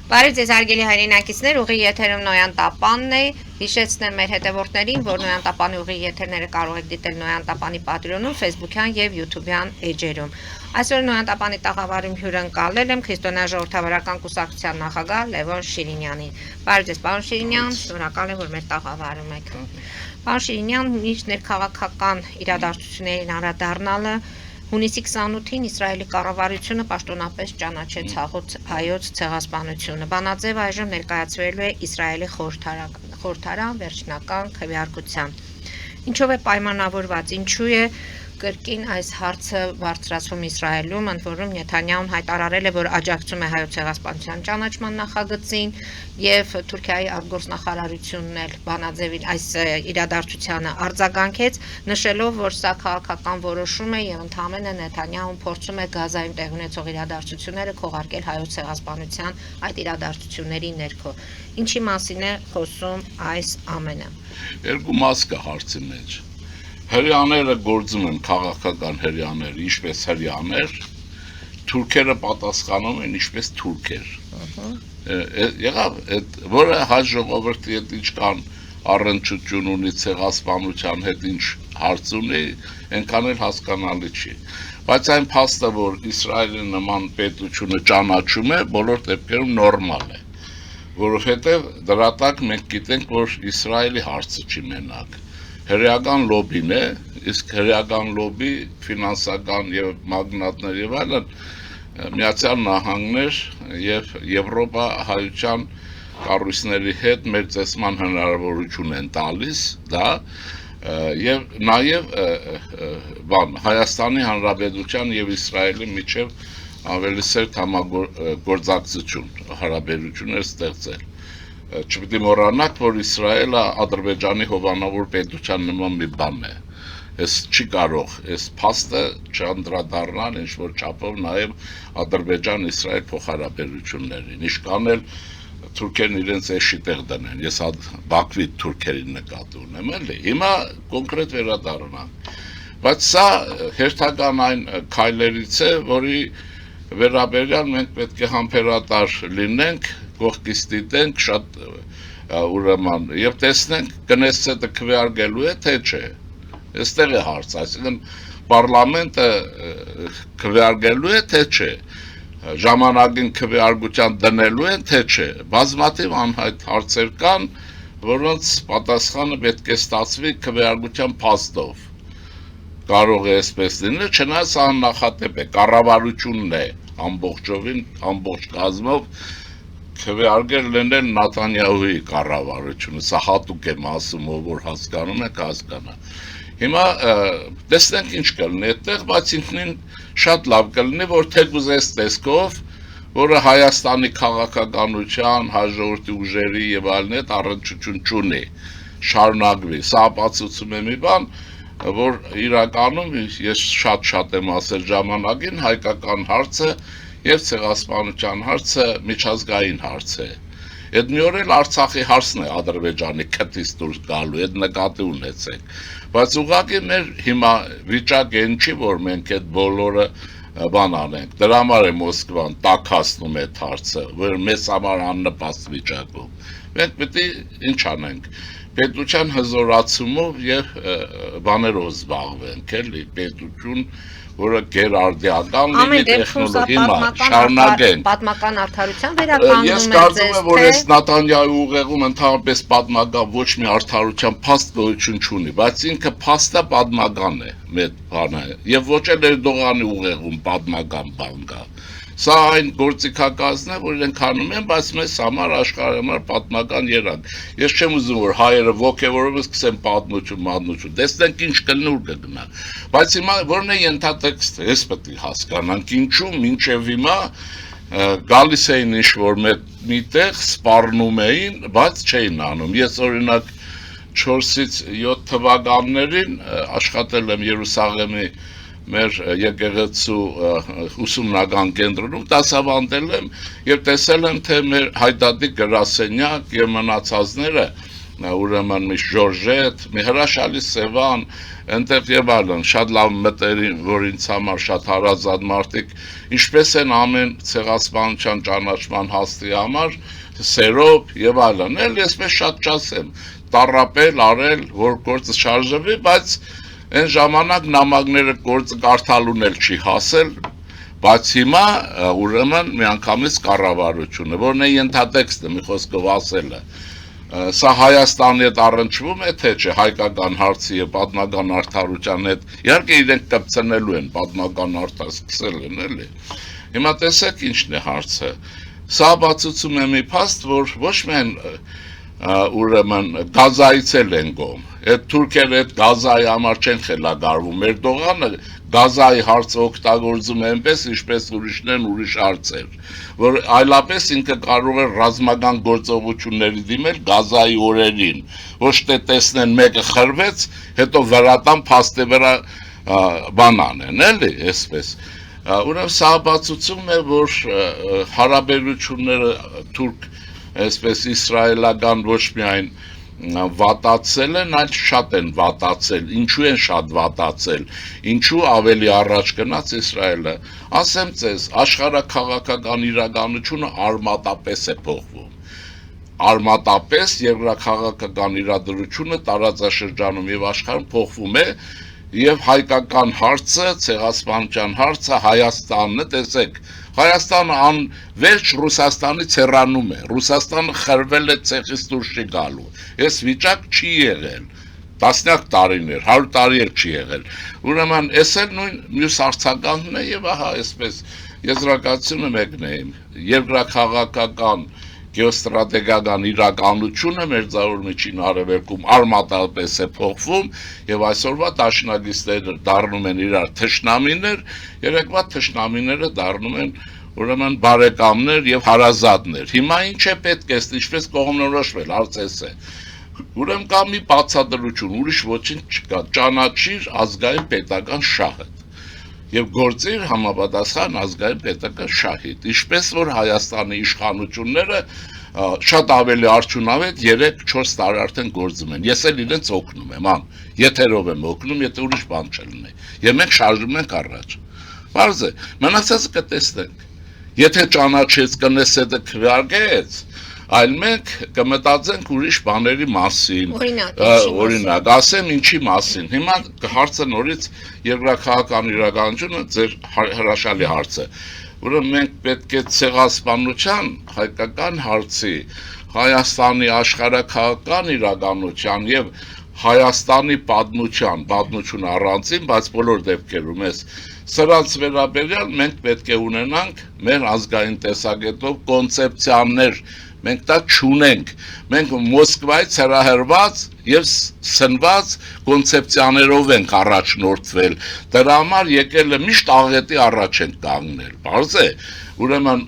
Բարև ձեզ հարգելի հայրենակիցներ, ուղի եթերում Նոյան Տապանն է, հիշեցնեմ մեր հետևորդներին, որ Նոյան Տապանի ուղի եթերները կարող եք դիտել Նոյան Տապանի պատրոնում, Facebook-յան եւ YouTube-յան էջերում։ Այսօր Նոյան Տապանի տաղավարում հյուրընկալել եմ Քրիստոնյա ժողովրդավարական կուսակցության նախագահ Լևոն Շիրինյանին։ Բարև ձեզ, պարոն Շիրինյան, շնորհակալ եմ, որ մեր տաղավարում եք։ Պարոն Շիրինյան, միշտ ներքաղաքական իրադարձություններին անդրադառնալը Հունիսի 28-ին Իսրայելի կառավարությունը պաշտոնապես ճանաչեց հայոց ցեղասպանությունը։ Բանաձև այժմ ներկայացվելու է Իսրայելի խորհրդարան վերջնական քվեարկության։ Ինչով է պայմանավորված, ինչու է կրկին այս հարցը բարձրացվում Իսրայելում, ընդ որում Նեթանյահուն հայտարարել է, որ աջակցում է հայոց ցեղասպանության ճանաչման նախագծին եւ Թուրքիայի արտգործնախարարությունն էլ բանաձևին այս իրադարձությանը արձագանքեց, նշելով, որ սա քաղաքական որոշում է եւ ընդհանրապես Նեթանյահուն փորձում է Գազայում տեղի ունեցող իրադարձությունները քողարկել հայոց ցեղասպանության այդ իրադարձությունների ներքո։ Ինչի մասին է խոսում այս ամենը։ Երկու մաս կա հարցի մեջ։ Հրյաները գործում են քաղաքական հրյաներ, ինչպես հրյաներ, թուրքերը պատասխանում են ինչպես թուրքեր։ Եղավ, որը հայ ժողովրդի հետ ինչ կան առնչություն ունի ցեղասպանության հետ ինչ հարց ունի, այնքան էլ հասկանալի չի։ Բայց այն փաստը, որ Իսրայելի նման պետությունը ճանաչում է, բոլոր դեպքերում նորմալ է, որովհետև դրա տակ մենք գիտենք, որ Իսրայելի հարցը չի մենակ։ Հրեական լոբին է, իսկ հրեական լոբի ֆինանսական եւ մագնատներ եւ այլն Միացյալ Նահանգներ եւ Եվրոպա հայության կառույցների հետ մերձեցման հնարավորություն են տալիս, դա եւ նաեւ Հայաստանի Հանրապետության եւ Իսրայելի միջեւ ավելի սերտ համագործակցություն հարաբերություններ ստեղծել։ Չպետք է մոռանանք, որ Իսրայելը Ադրբեջանի հովանավոր պետության նման մի բան է։ Այս չի կարող, այս փաստը չանդրադառնալ ինչ-որ չափով նաև Ադրբեջան-Իսրայել փոխհարաբերություններին։ Իշքան էլ թուրքերն իրենց էշի տեղ դնեն։ Ես Բաքվի թուրքերին նկատի ունեմ, էլի։ Հիմա կոնկրետ վերադառնանք։ Բայց սա հերթական այն քայլերից է, որի վերաբերյալ մենք պետք է համբերատար լինենք, կողքից դիտենք շատ ուրեմն եւ տեսնենք կնեսցետը քվեարկելու է թե չէ։ Այստեղ է հարց, այսինքն պարլամենտը քվեարկելու է թե չէ։ Ժամանակին քվեարկության դնելու են թե չէ։ Բազմաթիվ անհայտ հարցեր կան, որոնց պատասխանը պետք է ստացվի քվեարկության փաստով։ Կարող է այսպես լինել, չնայած սա նախատեպ է, կառավարությունն է ամբողջովին, ամբողջ կազմով քվեարկել լինել Նեթանյահուի կառավարությունը, սա հատուկ եմ ասում, որ հասկանում եք, հասկանա։ Հիմա տեսնենք ինչ կլինի այդտեղ, բայց ինքնին շատ լավ կլինի, որ թեկուզ այս տեսքով, որը Հայաստանի քաղաքականության, հայ ժողովրդի ուժերի եւ այլն հետ առնչություն չունի, շարունակվի։ Սա ապացուցում է մի բան, որ իրականում ես շատ եմ ասել ժամանակին հայկական հարցը եւ ցեղասպանության հարցը միջազգային հարց է։ Այդ մի օր էլ Արցախի հարցն է Ադրբեջանի քթից դուրս գալու, այդ նկատի ունեցեք։ Բայց ուղղակի մեր հիմա վիճակը այն չի, որ մենք այդ բոլորը բան անենք։ Դրա համար է Մոսկվան տաքացնում այդ հարցը, որ մեզ համար աննպաստ վիճակում։ Մենք պետք է ինչ անենք։ Պետության հզորացումով եւ բաներով զբաղվենք, էլի, պետություն, որը գերարդիական լինի տեխնոլոգիա, շարունակենք։ Պատմական արդարության վերականգնում է Ես կարծում եմ, որ այս Նեթանյահուի ուղեղում ընդհանրապես պատմական ոչ մի արդարության փաստ գոյություն չունի, բայց ինքը փաստը պատմական է, մեծ բան է, եւ ոչ էլ Էրդողանի ուղեղում պատմական բան կա։ Սա այն գործիքակազմն է, որ իրենք անում են, բայց մեզ համար աշխարհի համար պատմական երանգ։ Ես չեմ ուզում, որ հայերը ոգևորով սկսեն պատմություն, տեսնենք ինչ կլինի ու կգնա։ Բայց հիմա որն է ենթատեքստը, ես պետք է հասկանանք ինչու մինչև հիմա գալիս էին ինչ-որ միտեղ, սպառնում էին, բայց չէին անում։ Ես օրինակ 4-ից 7 թվականներին աշխատել եմ Երուսաղեմի մեր եկեղեցու ուսումնական կենտրոնում դասավանդել եմ եւ տեսել եմ թե մեր հայդատի գրասենյակ եւ մնացածները ուրեմն մի Ժորժետ, մի հրաշալի Սևան, այնտեղ եւ այլն, շատ լավ մտերին, որ ինձ համար շատ հարազատ մարդիկ, ինչպես են ամեն ցեղասպանության ճանաչման հաստի համար, սերով եւ այլն, էլ այսպես շատ չասեմ, տառապել, արել, որ գործը շարժվի, բայց այն ժամանակ նամակները գործը կարդալուն էլ չի հասել, բայց հիմա ուրեմն միանգամից կառավարությունը, որն է ենթատեքստը, մի խոսքով ասելը, սա Հայաստանի հետ առնչվում է, թե չէ, հայկական հարցի եւ պատմական արդարության հետ, իհարկե իրենք կպցնելու են պատմական արդար սկսել են, էլի։ Հիմա տեսեք ինչն է հարցը։ Սա բացուցում է մի փաստ, որ ոչ միայն ուրեմն Գազայից են գոմ։ Այդ թուրքերը այդ Գազայի համար չեն խելագարվում։ Էրդողանը Գազայի հարցը օգտագործում է այնպես, ինչպես ուրիշներն ուրիշ հարցեր, որ այլապես ինքը կարող է ռազմական գործողությունների դիմել Գազայի օրերին, ոչ թե տեսնեն մեկը խրվեց, հետո վրատան փաստի վրա բան անեն, էլի, այսպես։ Ուրեմն սա բացուցում է, որ հարաբերությունները թուրք, այսպես իսրայելական ոչ միայն վատացել են, այլ շատ են վատացել, ինչու են շատ վատացել, ինչու ավելի առաջ գնաց Իսրայելը, ասեմ ձեզ, աշխարհաքաղաքական իրականությունը արմատապես է փոխվում, արմատապես երկրաքաղաքական իրադրությունը տարածաշրջանում եւ աշխարհում փոխվում է, եւ հայկական հարցը, ցեղասպանության հարցը Հայաստանն է, տեսեք, Հայաստանը անվերջ Ռուսաստանից հեռանում է, Ռուսաստանը խրվել է ցեղից դուրս չի գալու, այս վիճակ չի եղել, տասնյակ տարիներ, 100 տարի էլ չի եղել, ուրեմն այս էլ նույն մյուս հարցականն է եւ ահա այսպես եզրակացությունը մեկն է, երկրաքաղաքական գեոստրատեգիական իրականությունը Մերձավոր Միջին Արևելքում արմատապես է փոխվում եւ այսօրվա դաշնակիցները դառնում են իրար թշնամիներ, երեկվա թշնամիները դառնում են ուրեմն բարեկամներ եւ հարազատներ։ Հիմա ինչ է պետք է, ինչպես կողմնորոշվել, հարցես է։ Ուրեմն կա մի բացատրություն, ուրիշ ոչինչ չկա, ճանաչիր ազգային պետական շահը եւ գործիր համապատասխան ազգային պետական շահիդ, ինչպես որ Հայաստանի իշխանությունները շատ ավելի արդյունավետ 3-4 տարի արդեն գործում են։ Ես էլ իրենց օգնում եմ, եթերով եմ օգնում, եթե ուրիշ բան չլինի։ Եվ մենք շարժվում ենք առաջ։ Բարձ է, մնացածը կտեսնենք։ Եթե ճանաչեց կնեսեդը քվարկեց, այլ մենք կմտածենք ուրիշ բաների մասին, օրինակ, ասեմ ինչի մասին։ Հիմա հարցը նորից երկրաքաղաքական իրականությունը ձեր հրաշալի հարցը։ Ուրեմն մենք պետք է ցեղասպանության հայկական հարցի, Հայաստանի աշխարհաքաղաքական իրականության եւ Հայաստանի պատմություն առանցին, բայց բոլոր դեպքերում էս սրանց վերաբերյալ մենք պետք է ունենանք մեր ազգային տեսակետով կոնցեպցիաներ, մենք դա չունենք, մենք Մոսկվայից հրահրված եւ սնված կոնցեպցիաներով ենք առաջնորդվել, դրա համար եկել է միշտ աղետի առաջ են կանգնել, բարձ է, ուրեմն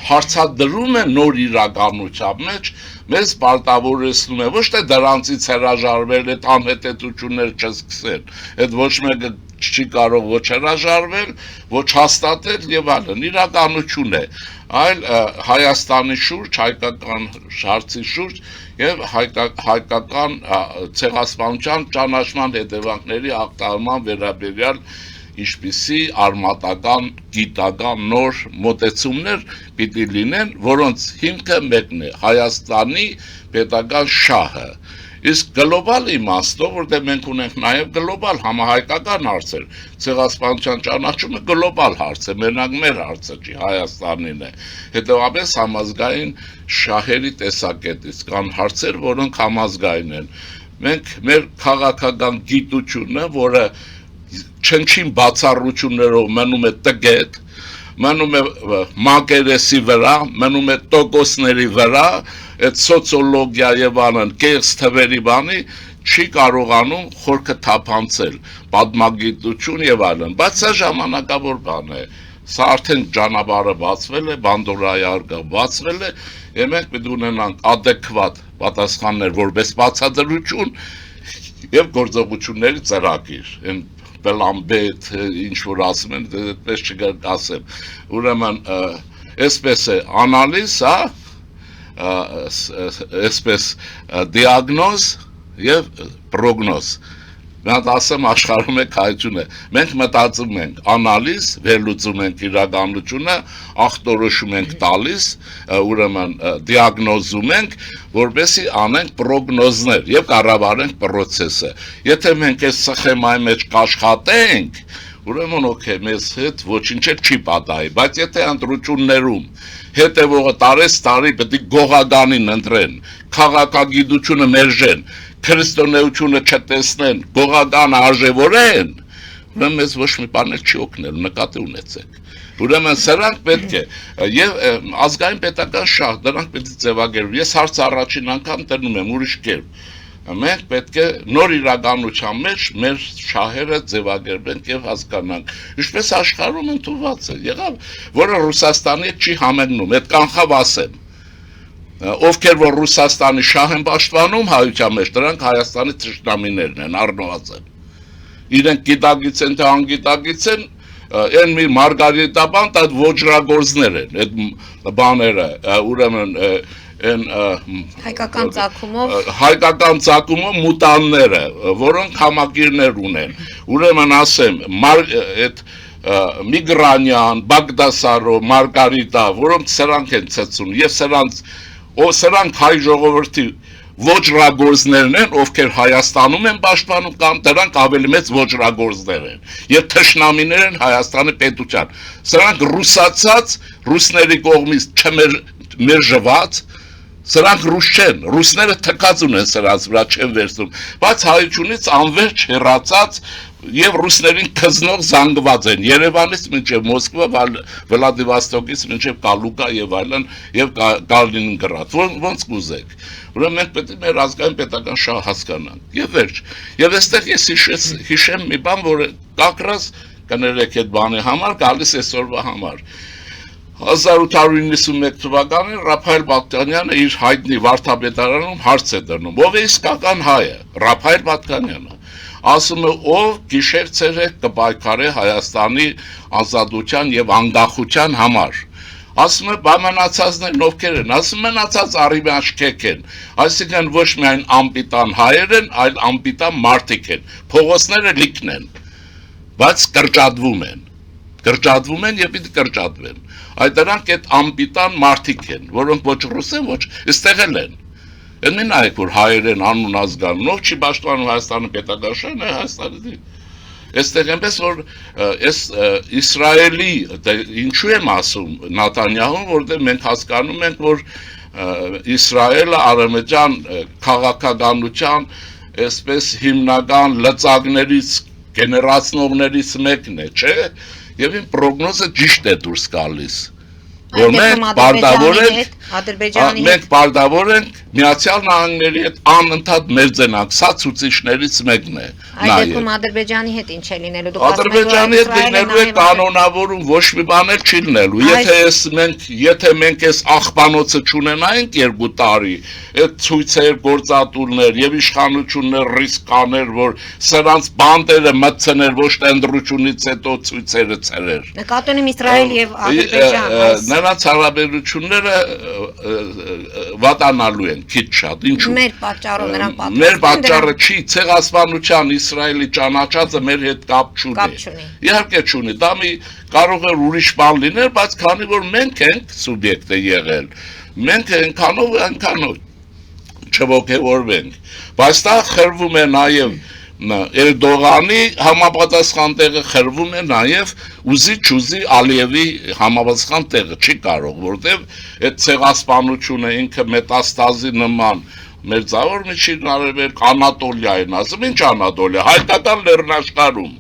հարցադրում է նոր իրականության մեջ, մեզ պարտավորեցնում է, ոչ թե դրանցից հրաժարվել, այդ անհետեցություններ չսկսեն, այդ ոչ մեկը չի կարող ոչ հրաժարվել, ոչ հաստատել եւ այլն, իրականություն է, այլ Հայաստանի շուրջ, հայկական հարցի շուրջ եւ հայկական ցեղասպանության ճանաչման հետևանքների ակտարման վերաբերյալ ինչպիսի արմատական, գիտական նոր մոտեցումներ պիտի լինեն, որոնց հիմքը մեկն է Հայաստանի պետական շահը։ Իսկ գլոբալ իմաստով, որտեղ մենք ունենք նաև գլոբալ համահայկական հարցեր, ցեղասպանության ճանաչումը գլոբալ հարց է, մենակ մեր հարցը չի, Հայաստանին է։ Հետևաբար համազգային շահերի տեսակետից կան հարցեր, որոնք համազգային են։ Մենք մեր քաղաքական գիտությունը, որը չնչին բացառություններով մնում է տգետ, մնում է մակերեսի վրա, մնում է տոկոսների վրա, այդ սոցիոլոգիա եւ այլն կեղծ թվերի բանի չի կարողանում խորքը թափանցել, պատմագիտություն եւ այլն, բայց սա ժամանակավոր բան է, սա արդեն ճանապարհը բացվել է, Բանդորայի արգա բացվել է, եւ մենք պետք է ունենանք adekvat պատասխաններ որպես բացատրություն եւ գործողությունների ծրագիր, այն պլան-բետ, ինչ որ ասում են, այդպես չգասեմ, ուրեմն, այսպես է, անալիզ, այսպես դիագնոզ եւ պրոգնոզ։ Մենք ասեմ աշխարհում է քայլություն է։ Մենք մտածում ենք, անալիզ, վերլուծում ենք իրականությունը, ախտորոշում ենք տալիս, ուրեմն դիագնոզում ենք, որպեսզի անենք պրոգնոզներ եւ կառավարենք process-ը։ Եթե մենք այս սխեմայի մեջ կաշխատենք, ուրեմն օքեյ, մեզ հետ ոչինչ չի պատահի, բայց եթե ընտրություններում հետևողը տարի պետք է գողականին ընտրեն, քաղաքագիտությունը մերժեն, քրիստոնեությունը չտեսնեն, գողական արժևորեն, ուրեմն մեզ ոչ մի բան չի օգնել, նկատի ունեցեք։ Ուրեմն սրանք պետք է եւ ազգային պետական շահ, դրանք պետք է ձևակերպվեն։ Ես հարց առաջին անգամ տրնում եմ ուրիշ կերպ։ Մենք պետք է նոր իրականության մեջ մեր շահերը ձևակերպենք եւ հասկանանք։ Ինչպես աշխարհում ընդունված է, եղավ, որը Ռուսաստանի հետ չի համընկնում, այդ կանխավ ասեմ։ Ովքեր որ Ռուսաստանի շահ են պաշտպանում հայության մեջ, դրանք Հայաստանի թշնամիներն են, առնվազն են։ Իրենք գիտագից են, թե անգիտագից են, այն մի մարգարիտաբան, դա ոճրագործներ են, այդ բաները, ուրեմն հայկական ծագումով մուտանները, որոնք համակիրներ ունեն, ուրեմն ասեմ, այդ Միգրանյան, Բագդասարո, Մարգարիտա, որոնք սրանք են ծծուն, և սրանք հայ ժողովրդի ոճրագործներն են, ովքեր Հայաստանում են պաշտպանում կամ դրանք ավելի մեծ ոճրագործներ են եւ թշնամիներ են Հայաստանի պետության։ Սրանք ռուսացած, ռուսների կողմից չմերժված, սրանք ռուս չեն, ռուսները թքած ունեն սրանց վրա չեն վերցնում, բայց հայությունից անվերջ հեռացած եւ ռուսներին քզնող զանգված են Երևանից մինչեւ Մոսկվա, Վլադիվոստոկից մինչեւ Կալուկա եւ այլն եւ Կալինինգրադ, ոնց կուզեք։ Ուրեմն մենք պետք է մեր ազգային պետական շահ հասկանանք։ Եվ վերջ։ Եվ այստեղ ես հիշեմ մի բան, որը կակրած կներեք այդ բանի համար, գալիս այսօրվա համար։ 1891 թվականին Ռափայել Բաղդանյանը իր հայտնի վարդապետարանում հարց է դնում, ով է իսկական հայը, Ռափայել Բաղդանյանը, ասում է, ով գիշեր-ցերեկ կպայքարի Հայաստանի ազատության եւ անկախության համար։ Ասում է, բա մնացածներն ովքեր են, ասում մնացած առիվի աչքեք են, այսինքն ոչ միայն անպիտան հայեր են, այլ անպիտան մարդիկ են, փողոցները լիքն են, բայց կրճատվում են եւ պիտի կրճատվեն։ Այդ դրանք այդ անպիտան մարդիկ են, որոնք ոչ ռուս են, ոչ այստեղ են։ Այն մի նայեք, որ հայեր են անուն ազգանունով չի պաշտպանում Հայաստանի պետական շահն է Հայաստանի։ Այստեղ այնպես որ այս Իսրայելի ինչու եմ ասում Նաթանյահուն, որտեղ մենք հասկանում ենք, որ Իսրայելը արևմտյան քաղաքականության այսպես հիմնական լծակներից գեներացնողներից մեկն է, չէ՞։ Եվ իմ պրոգնոզը ճիշտ է դուրս գալիս, որ մենք պարտավոր ենք Միացյալ Նահանգների հետ անընդհատ մերձենանք, սա ցուցիչներից մեկն է։ Այդ դեպքում Ադրբեջանի հետ ինչ է լինելու, դուք Ադրբեջանի հետ լինելու է կանոնավորում, ոչ մի բան էլ չի լինելու։ Եթե մենք այս աղբանոցը չունենայինք 2 տարի, այդ ցույցեր, գործատուլներ եւ իշխանություններ ռիսկ աներ, որ սրանց բանդերը մտցներ ոչ թե ընդրությունից հետո ցույցերը ցերեր։ Նկատի ունեմ Իսրայել եւ Ադրբեջան։ Նրանց հարաբերությունները վատանալու են քիչ շատ, ինչու՞։ Մեր պատճառով նրանք պատասխան։ Մեր պատճառը չի, ցեղասպանության Իսրայելի ճանաչածը մեր հետ կապ չունի։ Իհարկե չունի, դա մի կարող է ուրիշ բան լինել, բայց քանի որ մենք ենք սուբյեկտը եղել, մենք այնքանով չողջևորվենք, բայց դա խրվում է նաև Էրդողանի համապատասխան տեղը խրվում է նաև ուզի-չուզի Ալիևի համապատասխան տեղը չի կարող, որտեղ այդ ցեղասպանությունը ինքը մետաստազի նման մերձավոր միջին արևելք Անատոլիային ասում, ինչ Անատոլիա, հայկական լեռնաշխարհում,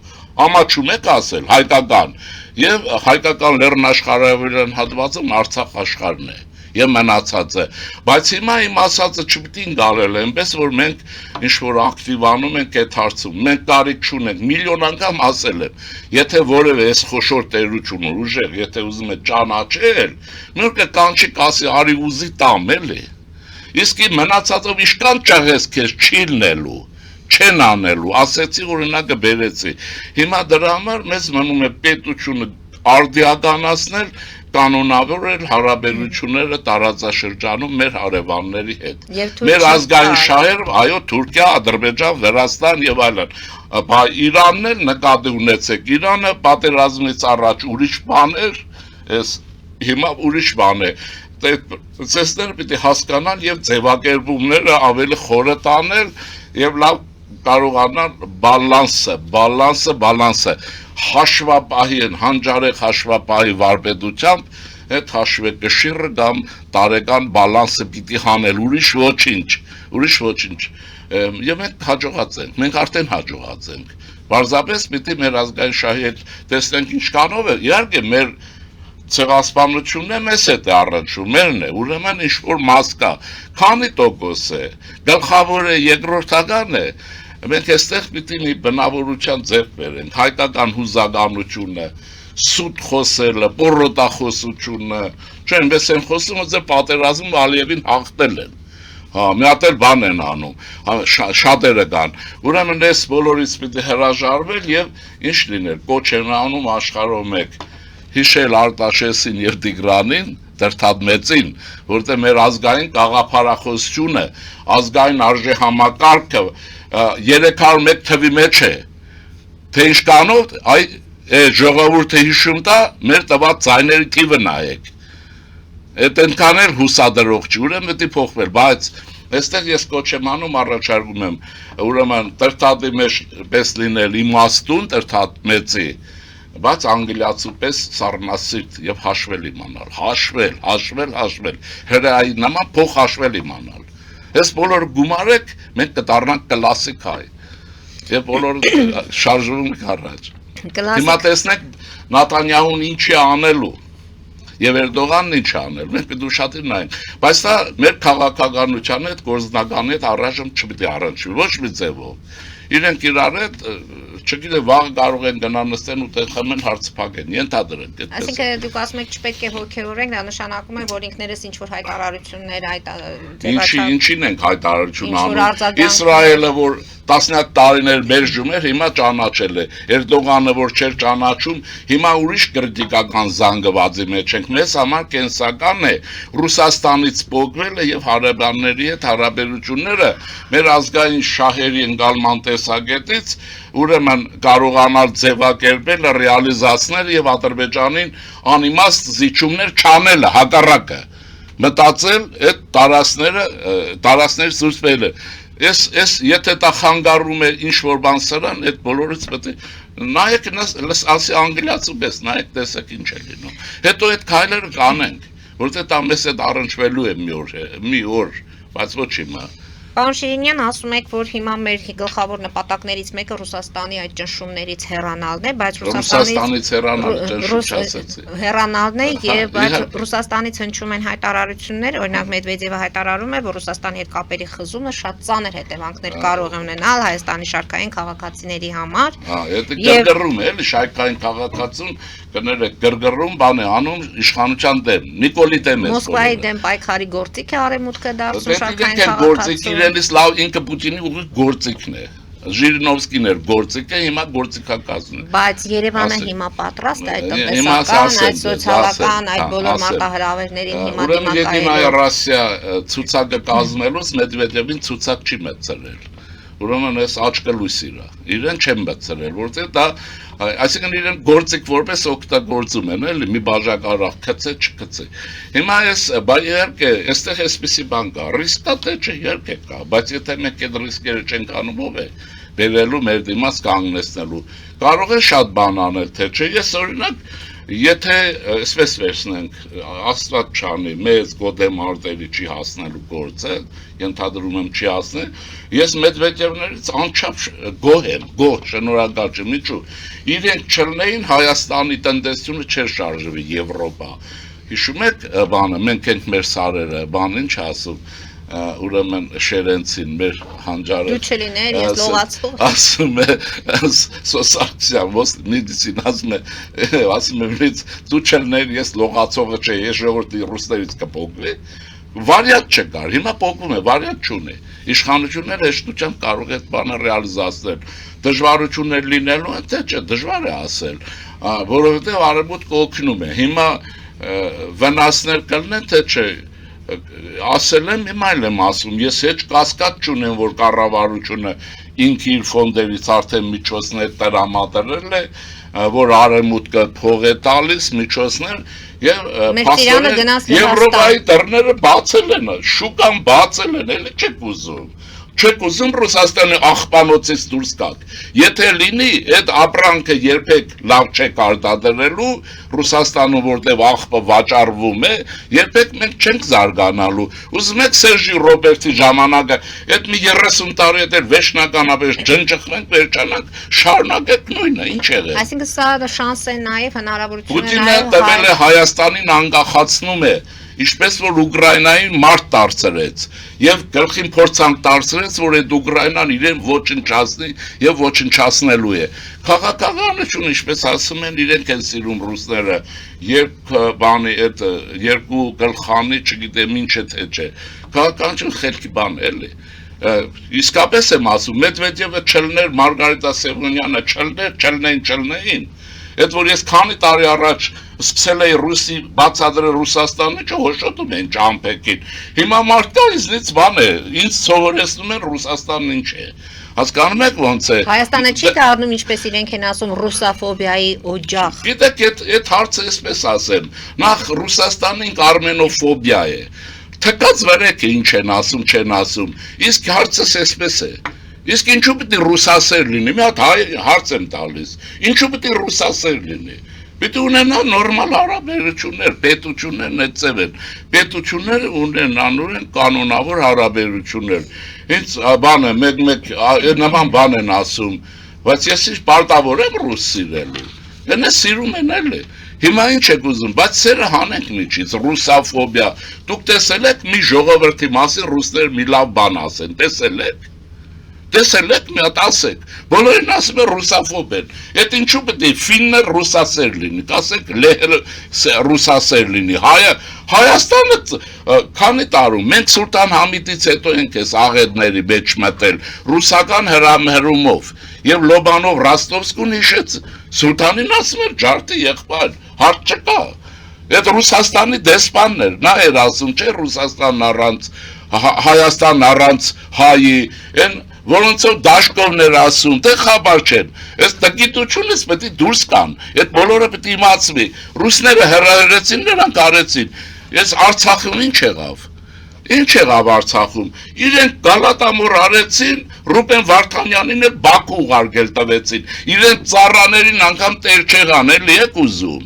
ամաչում եք ասել, հայկական, եւ հայկական լեռնաշխարհավերան հատվածում Արցախ աշխարհն է։ Եվ մնացած է, բայց հիմա իմ ասածը չպիտի գալել այնպես, որ մենք ինչ-որ ակտիվանում ենք այդ հարցում, մենք կարիք չունենք, միլիոն անգամ ասել եմ, եթե որևէ այս խոշոր տերություն ուժեղ, եթե ուզում է ճանաչել, նոր կկանչի կասի արի ուզի տամ էլի, իսկ մնացածով իշքան ճաղես քեզ չի լինելու, չեն անելու, ասեցի օրինակը բերեցի, հիմա դրա համար մեզ մնում է պետությունը արդիականացնել կանոնավորել հարաբերությունները տարածաշրջանում մեր հարևանների հետ։ Եվ Մեր Թուրքիա ազգային կա։ շահերը, այո, Թուրքիա, Ադրբեջան, Վրաստան եւ այլն։ Բա Իրանն էլ նկատի ունեցեք, Իրանը պատերազմից առաջ ուրիշ բան էր, այս հիմա ուրիշ բան է։ Ծեսները պիտի հասկանան եւ ձևակերպումները ավելի խորը տանել եւ լավ կարողանալ բալանսը հաշվապահի հանջարեղ հաշվապահի վարպետությամբ այդ հաշվեկշիռը կամ տարեկան բալանսը պիտի հանել ուրիշ ոչինչ եւ մենք հաջողած ենք, մենք արդեն հաջողած ենք պարզապես պիտի մեր ազգային շահի հետ տեսնենք ինչ կանով է իհարկե մեր ցեղասպանությունն է մեզ հետ է առնչվում մերն է ուրեմն ինչ որ մաս կա քանի տոկոս է գլխավոր է երկրորդական է մենք այստեղ պիտի մի բնավորության ձեռք բերենք հայկական հուզականությունը սուտ խոսելը պորոտախոսությունը չէ այնպես են խոսում որ պատերազմում Ալիևին հաղթել են մի հատ էլ բան են անում շատերը կան ուրեմն այս բոլորից պիտի հրաժարվել եւ ինչ լինել կոչ են անում աշխարհով մեկ հիշել Արտաշեսին եւ Տիգրանին Տրթադմեցին որտեղ մեր ազգային գաղափարախոսությունը ազգային արժեհամակարգը 301 թվի մեջ է թե ինչ կանով այ ժողովուրդը հիշում տա մեր տված ձայների թիվը նայեք այդ այնքան էլ հուսադրող չի ուրեմն պետք է փոխվել բայց այստեղ ես կոչ եմ անում առաջարկում եմ ուրեմն Տրթադի մեջ պես լինել իմաստուն Տրթադմեցի բայց անգլիացու պես սառնասիրտ եւ հաշվել իմանալ հաշվել հրայի նման փոխ հաշվել իմանալ այս բոլոր գումարեք մենք կդառնանք կլասիկ հայ եւ բոլոր շարժվում ենք առաջ հիմա տեսնենք Նատանյահուն ինչ է անելու եւ Էրդողանն ինչ է անել մենք պետք է ուշադիր նայենք բայց դա մեր քաղաքականության հետ գործնականի հետ առայժմ չպիտի առնչվի ոչ մի ձևով իրենք իրար հետ չգիտեմ վաղ կարող են գնալ նստեն ու տեղ խմեն հարցը փակեն ենթադրենք այդպես Այսինքն դուք ասում եք չպետք է հոգեորենք դա նշանակում է որ ինքներս ինչ որ հայտարարություններ ինչին ենք հայտարարություն անում Իսրայելը որ տասնյակ տարիներ մերժում էր հիմա ճանաչել է Էրդողանը որ չէր ճանաչում հիմա ուրիշ կրիտիկական զանգվածի մեջ ենք մեզ համար կենսական է Ռուսաստանից փոխվելը եւ հարաբերությունների հետ հարաբերությունները մեր ազգային շահերի ընկալման տեսակետից ուրեմն կարողանալ ձևակերպել ռեալիզացնել եւ Ադրբեջանին անիմաստ զիջումներ չանելը հակառակը մտածել այդ տարածքները սուրսվելը Ես եթե դա խանգարում է ինչ որ բան սրան, այդ բոլորից պետք է նայեք ասի անգլիացու պես նայեք տեսեք ինչ է լինում։ Հետո այդ քայլերը կանենք, որովհետեւ դա մեզ հետ առնչվելու է մի օր, բայց ոչ հիմա։ Պարոն Շիրինյան, ասում եք, որ հիմա մեր գլխավոր նպատակներից մեկը Ռուսաստանի այդ ճնշումներից հեռանալն է, բայց Ռուսաստանից հեռանալն է եւ բայց Ռուսաստանից հնչում են հայտարարություններ, օրինակ Մեդվեդևը հայտարարում է, որ Ռուսաստանի հետ կապերի խզումը շատ ծանր հետևանքներ կարող է ունենալ Հայաստանի շարքային քաղաքացիների համար։ Դա գրգռում է, էլի շարքային քաղաքացուն կներեք գրգռում բան է անում իշխանության դեմ, Նիկոլի դեմ է։ Մոսկվայի դեմ պայքարի գործիք է արևմուտքը դարձում շարքային քաղաքացու իրենից լավ ինքը Պուտինի ուղիղ գործիքն է Ժիրինովսկին էր գործիքը, հիմա գործիքակազմն է։ Բայց Երևանը հիմա պատրաստ է այդ տնտեսական, այդ սոցիալական, այդ բոլոր մարտահրավերներին հիմա դիմակայելու։ Ուրեմն եթե Ռուսիա ցուցակը կազմելուց Մեդվեդևին ցուցակ չի մտցրել։ Ուրեմն այս աչքը լույս իրա։ Իրեն չեն մտցրել, որտեղ դա այսինքն իրեն գործիք որպես օգտագործում են, էլի մի բաժակ արավ քցե չքցե։ Հիմա ես իհարկե այստեղ էսպիսի բան կա, ռիսկ կա թե չէ, իհարկե կա, բայց եթե մենք այդ ռիսկերը չենք անում, ով է բերելու մեր դիմաց կանգնեցնելու։ Կարող է շատ բան անել, թե չէ։ Ես օրինակ եթե այսպես վերցնենք Աստված չանի մեծ գոդեմարտերի չի հասնելու գործը, ենթադրում եմ չի հասնի, ես Մեդվեդևներից անչափ գոհ եմ, շնորհակալ եմ, ինչու։ Իրենք չլնեին Հայաստանի տնտեսությունը չէր շարժվի Եվրոպա։ Հիշում եք բանը, մենք ենք մեր սարերը, բան ինչ ասում ուրեմն շերենցին մեր հանջարը դու չլիներ ես լողացող ասում է սոսակցիան ոս միդիսին ասում է դու չլիներ ես լողացողը չէ ես ժողովրդի ռուսներից կփոխվի վարիանտ չկար հիմա փոխվում է վարիանտ չունի իշխանությունները հեշտությամբ կարող է այդ բանը ռեալիզացնել դժվարություններ լինելու են թե չէ դժվար է ասել որովհետև արևմուտքը օգնում է հիմա վնասներ կլինեն, թե չէ, ասել եմ, հիմա էլ եմ ասում, ես հեչ կասկած չունեմ, որ կառավարությունը ինքը իր ֆոնդերից արդեն միջոցներ տրամադրել է, որ արևմուտքը փող է տալիս, միջոցներ, եւ փաստորեն Եվրոպայի դռները բացել են, շուկան բացել են, էլի չեք ուզում։ Չեք ուզում Ռուսաստանի աղբանոցից դուրս գաք։ Եթե լինի, այդ ապրանքը երբեք լավ չեք արտադրելու Ռուսաստանում, որտեղ աղբը վաճառվում է, երբեք մենք չենք զարգանալու։ Ուզում եք Սերժի Ռոբերտի ժամանակը, այդ մի 30 տարի հետ վերջնականապես ջնջխնենք, վերջանանք, շարունակեք նույնը, ինչ եղել։ Այսինքն սա շանս է նաև հնարավորություն է Պուտինը տվել է Հայաստանին անկախացնում է, ինչպես որ Ուկրաինային մարդ դարձրեց եւ գլխին փորձանք դարձրեց, որ այդ Ուկրաինան իրեն ոչնչացնի եւ ոչնչացնելու է։ Քաղաքականություն, ինչպես ասում են, իրենք են սիրում ռուսները, երբ բանի այդ երկու գլխանի, չգիտեմ ինչ է թե չէ։ Քաղաքականություն խելքի բան է, էլի։ Իսկապես եմ ասում, Մեդվեդևը չլներ, Մարգարիտա Սևոնյանը չլնեին։ Այդ որ ես քանի տարի առաջ սկսել էի ռուսի բացադրել Ռուսաստանը, հոշոտում են ճամփեքին։ Հիմա մարդը ինձնից բան է, ինձ սովորեցնում են Ռուսաստանն ինչ է։ Հասկանում եք ոնց է։ Հայաստանը չի դառնում, ինչպես իրենք են ասում, ռուսաֆոբիայի օջախ։ Գիտեք, այդ հարցը էսպես ասեմ, նախ Ռուսաստանին արմենոֆոբիա է։ Թկած վրեք է ինչ են ասում, չեն ասում։ Իսկ հարցս էսպես է։ Իսկ ինչու պետք է ռուսասեր լինի։ Մի հատ հարց եմ տալիս։ Ինչու պետք է ռուսասեր լինի։ Պետք է ունենա նորմալ հարաբերություններ, պետություններն այդ ձև են։ Պետությունները ունենալու են կանոնավոր հարաբերություններ։ Ինձ բանը մեկ նման բան են ասում, բայց ես ինչ պարտավոր եմ ռուս սիրելու։ Դենե սիրում են էլի։ Հիմա ինչ եք ուզում, բայց սերը հանենք միջից, ռուսաֆոբիա։ Դուք տեսել եք մի ժողովրդի մասին ռուսներ մի լավ բան ասեն, տեսել եք։ Տեսել եք, մի հատ ասեք, բոլորին ասում են ռուսաֆոբ են, այդ ինչու պետք է ֆինը ռուսասեր լինի, կասեք լեհը ռուսասեր լինի, Հայաստանը քանի տարում, մենք Սուլտան Համիդից հետո ենք այս աղետների մեջ մտել, ռուսական հրամերումով, և Լոբանով Ռաստովսկուն հիշեց, Սուլտանին ասում էր ջարդի եղբայր, հարց չկա, այդ Ռուսաստանի դեսպանն էր, նա էր ասում, չէ Ռուսաստանն առանց, Հայաստան առանց հայի, որոնցով դաշկովներ ասում, թե խաբար չեն, այս տգիտությունից պետք է դուրս կան, այդ բոլորը պետք է իմացվի, ռուսները հրահրեցին, նրանք արեցին, ես Արցախում ինչ եղավ, ինչ եղավ Արցախում, իրենք Գալատամոր արեցին, Ռուբեն Վարդանյանին էլ Բաքու ուղարկել տվեցին, իրենք ծառաներին անգամ տեր չեղան, էլի եք ուզում,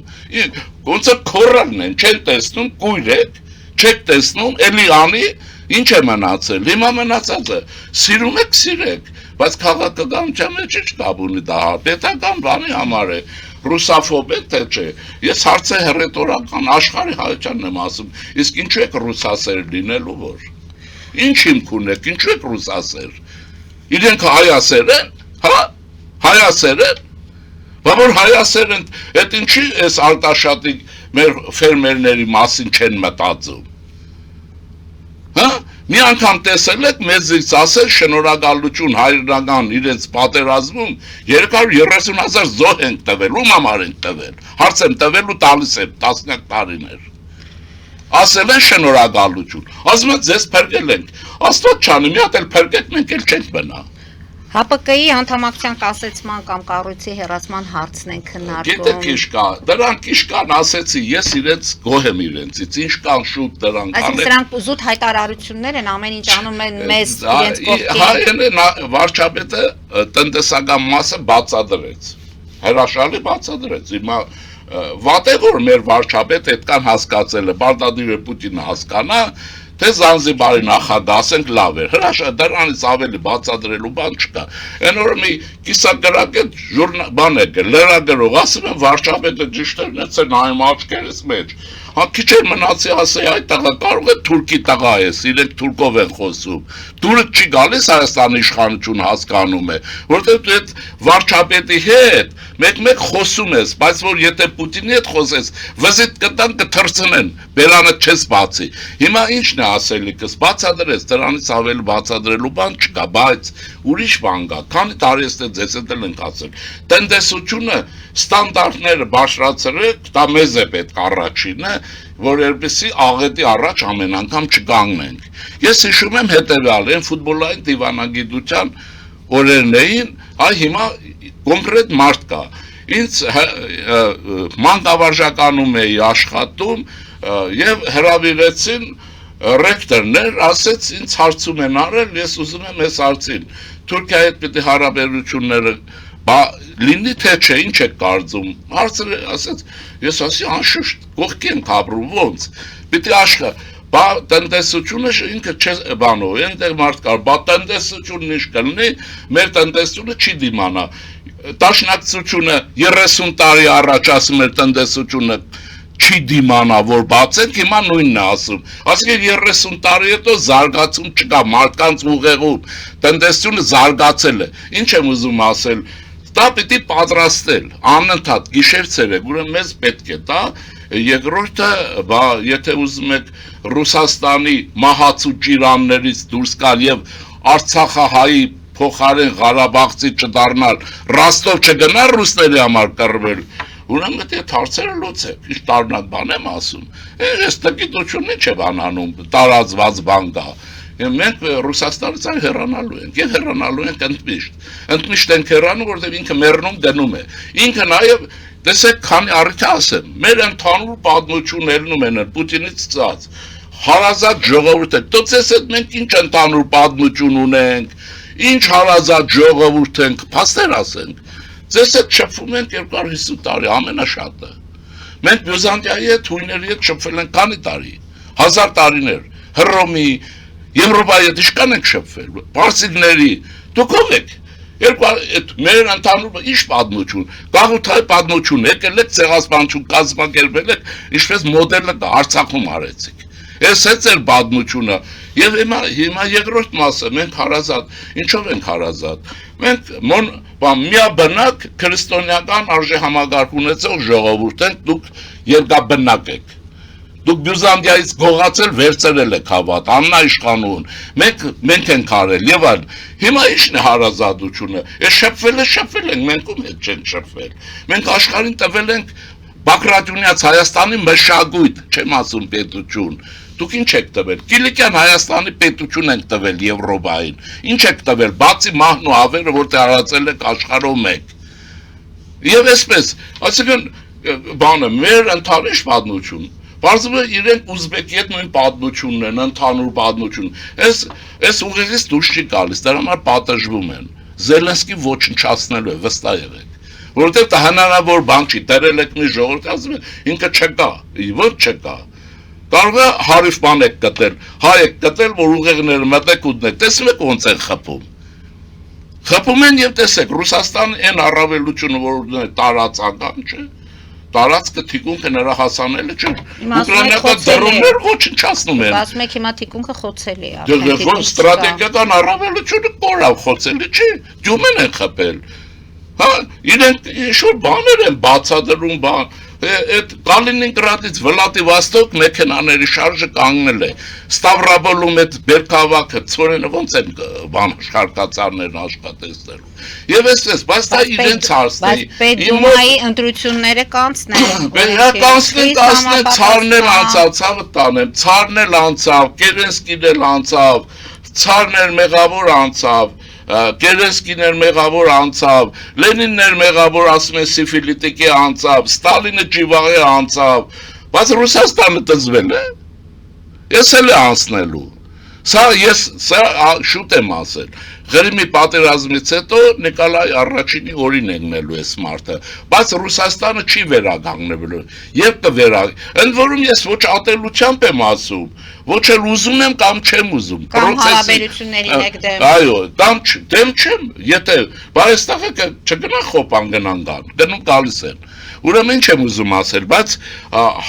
ոնց է քորալն են, չեն տեսնում, կույր եք, չեք տեսնում, էլի անի, Ինչ է մնացել, հիմա մնացածը, սիրում եք, սիրեք, բայց քաղաքականության մեջ ինչ կապ ունի դա, պետական բանի համար է, ռուսաֆոբ է թե չէ, ես հարցը հռետորական աշխարհի հայությանն եմ ասում, իսկ ինչու եք ռուսասեր լինելու որ, ինչ հիմք ունեք, ինչու եք ռուսասեր, իրենք հայասեր են, հայասեր են, բա որ հայասեր են, այդ ինչի այս Արտաշատի մեր ֆերմերների մասին չեն մտածում, Մի անգամ տեսել եք մեզից ասել շնորհակալություն հայրենական իրենց պատերազմում 230,000 զոհ ենք տվել, ում համար ենք տվել, հարց եմ տվել ու տալիս եմ տասնյակ տարիներ, ասել են շնորհակալություն, ասում են ձեզ փրկել ենք, Աստված չանի, մի հատ էլ փրկեք մենք էլ չենք մնա, ՀՊԿ-ի անդամակցության կասեցման կամ կառույցի հեռացման հարցն են քննարկում։ Գիտեք ինչ կա, դրանք ինչ կան, ասեցի, ես իրենց գոհ եմ իրենցից, ինչ կան շուտ դրանք Այսինքն սրանք զուտ հայտարարություններ են, ամեն ինչ անում են մեզ իրենց կողքին։ Վարչապետը տնտեսական մասը բացադրեց, հրաշալի բացադրեց, հիմա վատ է որ մեր վարչապետը այդքան հասկացել է, պարտադիր է Պուտինը հասկանա, թե Զանզիբարի նախագահ ասենք լավ էր, հրաշալի դրանից ավելի բացադրելու բան չկա, այն որ մի կիսագրագետ բան է լրագրող, ասում են վարչապետը ճիշտերն է նայում աչքերս մեջ, քիչ էր մնացի ասեի այդ տղա կարող է թուրքի տղա ես, իրենք թուրքով են խոսում, դուրը չի գալիս Հայաստանի իշխանություն հասկանում է, որտեղ դու այդ վարչապետի հետ մեկ խոսում ես, բայց որ եթե Պուտինի հետ խոսես, վզիտ կտան կթռցնեն, բերանը չես բացի, հիմա ինչն է ասելիքս, բացադրես, դրանից ավելի բացադրելու բան չկա, բայց ուրիշ բան կա, քանի տարի ես ձեզ հետ ենք ասել, տնտեսությունը ստանդարտները բարձրացրեք, դա մեզ է պետք առաջինը, որ երբեսի աղետի առաջ ամեն անգամ չկանգնենք։ Ես հիշում եմ հետևյալը, այն ֆուտբոլային դիվանագիտության օրերն էին, այ հիմա կոնկրետ մարդ կա։ Ինձ մանկավարժականում էի աշխատում եւ հրավիրեցին ռեկտորներ, ասեց ինձ հարցում են արել, ես ուզում եմ այս հարցին Թուրքիայի հետ պիտի հարաբերությունները լինի թե չէ, ինչ եք կարծում։ Հարցը ասեց, ես ասի անշուշտ կողքի եմ ապրում, ոնց։ Պիտի բա տնտեսությունը ինքը չէ բանով, այնտեղ մարդ կար, բա տնտեսությունն ինչ կլինի, մեր տնտեսությունը չի դիմանա։ Դաշնակցությունը 30 տարի առաջ ասում էր տնտեսությունը չի դիմանա, որ բացենք, հիմա նույնն է ասում։ Ասենք 30 տարի հետո զարգացում չկա, մարդկանց ուղեղում, տնտեսությունը զարգացել է։ Ինչ եմ ուզում ասել, դա պիտի պատրաստել, անընդհատ, գիշեր-ցերեկ, ուրեմն մեզ պետք է դա, երկրորդը, եթե ուզում եք Ռուսաստանի մահացու ճիրաններից դուրս գալ եւ Արցախահայի փոխարեն Ղարաբաղցի չդառնալ, Ռոստով չգնալ ռուսների համար կռվել, ուրեմն պետք է հարցերը լուծեք, ինչ տարօրինակ բան եմ ասում, ես տկիտությունն ինչ է բանանում, տարածված բան կա, մենք Ռուսաստանից այ հեռանալու ենք, եւ հեռանալու ենք ընդմիշտ ենք հեռանում, որովհետեւ ինքը մեռնում դնում է, ինքը նաեւ տեսեք, քանի առիթ ասեմ, մեր ընդհանուր պատմությունն ելնում են Պուտինից ծած, հարազատ ժողովուրդ է, տոցես այդ մենք ինչ ընդհանուր պատմություն ունենք, ինչ հարազատ ժողովուրդ ենք, փաստեր ասենք, ձեզ հետ շփվում ենք 250 տարի, ամենաշատը, մենք Բյուզանդիայի հետ, հույների հետ շփվել ենք քանի տարի, 1000 տարիներ, Հռոմի, Եվրոպայի հետ ինչքան ենք շփվել, պարսիկների, դուք ով եք, մեր ընդհանուր ինչ պատմություն, գաղութայի պատմություն, եկել եք ցեղասպանություն կազմակերպել եք, ինչպես մոդելը Արցախում արեցիք։ Այս է ձեր պատմությունը։ Եվ հիմա երկրորդ մասը, մենք հարազատ, ինչով ենք հարազատ։ Մենք միաբնակ քրիստոնեական արժեհամակարգ ունեցող ժողովուրդ ենք, դուք երկաբնակ եք։ Դուք Բյուզանդիայից գողացել վերցրել եք հավատ, աննայշխանուն, մենք ենք արել եւ այլ։ Հիմա ի՞նչն է հարազատությունը։ Այս շփվել ենք, մենք ում հետ չենք շփվել։ Մենք աշխարհին տվել ենք Բագրատյունյաց Հայաստանի մշակույթ, չեմ ասում պետություն։ Դուք ինչ եք տվել։ Կիլիկյան Հայաստանի պետություն ենք տվել Եվրոպային։ Ինչ եք տվել, բացի մահն ու հավերը, որտեղ արածել եք աշխարհով մեկ։ Եվ այսպես, այսինքն բանը մեր ընդհանուր պատմություն Բարձրը իրենք ուզբեկի հետ նույն պատմությունն են, ընդհանուր պատմություն։ Այս ուղեղից դուրս չի գալիս, դրա համար պատժվում են։ Զելենսկի ոչնչացնելու է, վստահ եղեք։ Որովհետև դա հնարավոր բան չի, դերել եք մի ժողովուրդ, ասում են, ինքը չկա, ոչ չկա։ Կարող է հարիվ բան եք գտել, հայ եք գտել, որ ուղեղները մտեք ուտնեք, տեսնում եք ոնց են խփում։ Խփում են եւ տեսեք, Ռուսաստանը այն առավելությունը, որ ունի տարածական չէ։ Տարածքը թիկունքը նրա հասանելը չէ։ Ուկրաինական դրոններ ոչնչացնում են։ Ասում եք հիմա թիկունքը խոցելի է։ Դե ստրատեգիական առավելությունը կորավ խոցելի չի։ Դյումեն են խփել։ Հա, իրենք ինչ-որ բաներ են բացադրում, բան։ Այդ Կալինինգրադից Վլադիվոստոկ մեքենաների շարժը կանգնել է։ Ստավրոպոլում այդ Բերքավակը ծորենը ոնց են բան շարքացարներն աշխատեցնելու։ Եվ այսպես, բայց դա իրենց հարցն է։ Պետդումայի ընտրությունները կանցնեն։ Կանցնեն, ցարնել անցավ, ցավը տանեմ, ցարնել անցավ, Կերենսկին էլ անցավ, ցարներ մեղավոր անցավ։ Կերենսկիներ մեղավոր անցավ, Լենիններ մեղավոր ասում են սիֆիլիտիկի անցավ, Ստալինը ջիվաղի անցավ, բայց Ռուսաստանը դզվել է, ես էլ է անցնելու, սա շուտ եմ ասել, Ղրիմի պատերազմից հետո Նիկոլայ առաջինի օրին եկնելու է մարդը, բայց Ռուսաստանը չի վերականգնվելու, երբ կվերականգնվի, ընդ որում ես ոչ ատելությամբ եմ ասում, ոչ էլ ուզում եմ կամ չեմ ուզում, կամ հարաբերություններին եք դեմ։ Այո, դեմ չեմ, եթե բայստեղը չգնա խոպան գնան, գնում գալիս են։ Ուրեմն ինչ եմ ուզում ասել, բայց